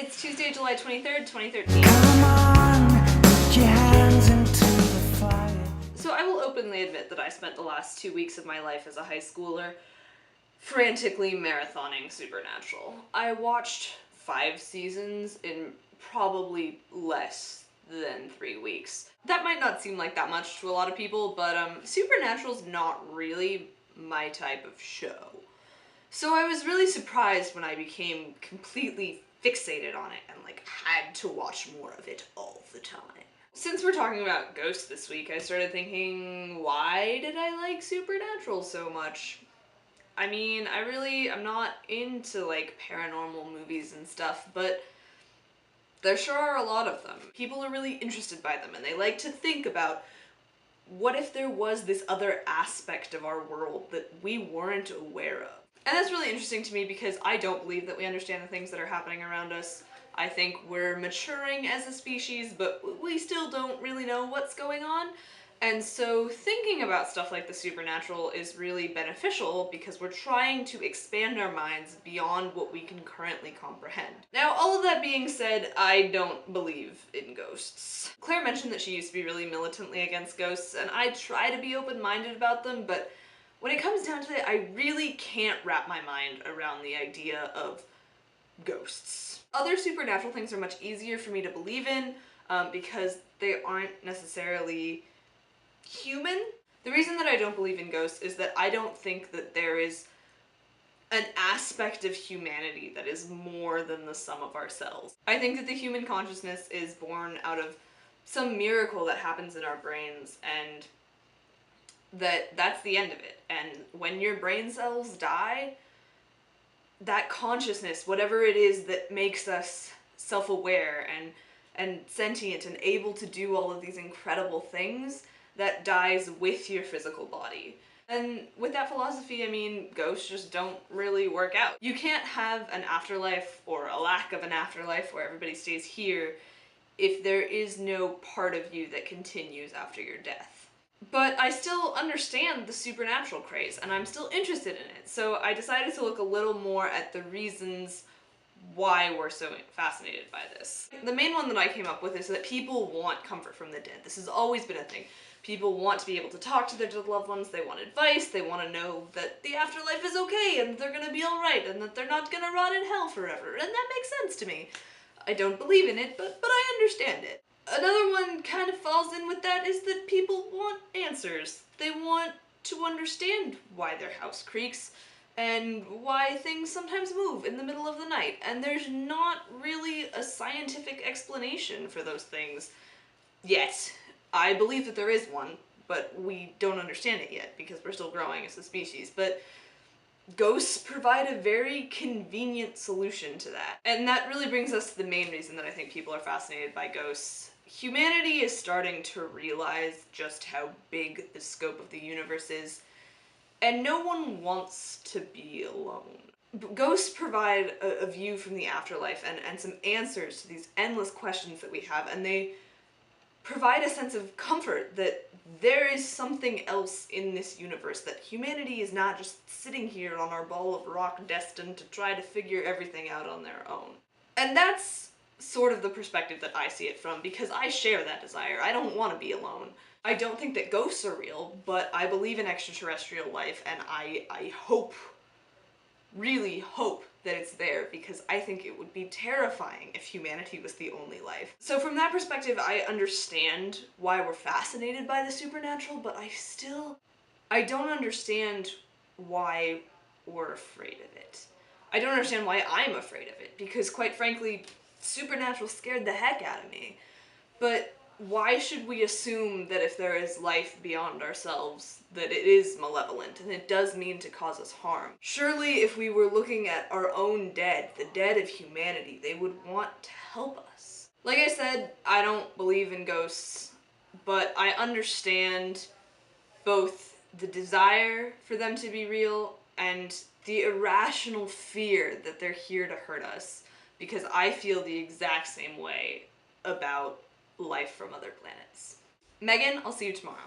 It's Tuesday, July 23rd, 2013. Come on, put your hands into the fire. So I will openly admit that I spent the last 2 weeks of my life as a high schooler frantically marathoning Supernatural. I watched 5 seasons in probably less than 3 weeks. That might not seem like that much to a lot of people, but Supernatural's not really my type of show. So I was really surprised when I became completely fixated on it and had to watch more of it all the time. Since we're talking about ghosts this week, I started thinking, why did I like Supernatural so much? I mean, I'm not into paranormal movies and stuff, but there sure are a lot of them. People are really interested by them and they like to think about what if there was this other aspect of our world that we weren't aware of. And that's really interesting to me because I don't believe that we understand the things that are happening around us. I think we're maturing as a species, but we still don't really know what's going on. And so thinking about stuff like the supernatural is really beneficial because we're trying to expand our minds beyond what we can currently comprehend. Now, all of that being said, I don't believe in ghosts. Claire mentioned that she used to be really militantly against ghosts, and I try to be open-minded about them, but when it comes down to it, I really can't wrap my mind around the idea of ghosts. Other supernatural things are much easier for me to believe in because they aren't necessarily human. The reason that I don't believe in ghosts is that I don't think that there is an aspect of humanity that is more than the sum of ourselves. I think that the human consciousness is born out of some miracle that happens in our brains, and that's the end of it. And when your brain cells die, that consciousness, whatever it is that makes us self-aware and sentient and able to do all of these incredible things, that dies with your physical body. And with that philosophy, I mean, ghosts just don't really work out. You can't have an afterlife, or a lack of an afterlife, where everybody stays here if there is no part of you that continues after your death. But I still understand the supernatural craze, and I'm still interested in it, so I decided to look a little more at the reasons why we're so fascinated by this. The main one that I came up with is that people want comfort from the dead. This has always been a thing. People want to be able to talk to their dead loved ones, they want advice, they want to know that the afterlife is okay and they're gonna be alright and that they're not gonna rot in hell forever, and that makes sense to me. I don't believe in it, but I understand it. Another one kind of falls in with that is that people want answers. They want to understand why their house creaks and why things sometimes move in the middle of the night, and there's not really a scientific explanation for those things yet. I believe that there is one, but we don't understand it yet because we're still growing as a species. But ghosts provide a very convenient solution to that. And that really brings us to the main reason that I think people are fascinated by ghosts. Humanity is starting to realize just how big the scope of the universe is, and no one wants to be alone. Ghosts provide a view from the afterlife and some answers to these endless questions that we have, and they provide a sense of comfort that there is something else in this universe, that humanity is not just sitting here on our ball of rock destined to try to figure everything out on their own. And that's sort of the perspective that I see it from, because I share that desire. I don't want to be alone. I don't think that ghosts are real, but I believe in extraterrestrial life, and I hope, really hope, that it's there, because I think it would be terrifying if humanity was the only life. So from that perspective, I understand why we're fascinated by the supernatural, but I don't understand why we're afraid of it. I don't understand why I'm afraid of it, because quite frankly, supernatural scared the heck out of me. But why should we assume that if there is life beyond ourselves, that it is malevolent and it does mean to cause us harm? Surely if we were looking at our own dead, the dead of humanity, they would want to help us. Like I said, I don't believe in ghosts, but I understand both the desire for them to be real and the irrational fear that they're here to hurt us, because I feel the exact same way about life from other planets. Megan, I'll see you tomorrow.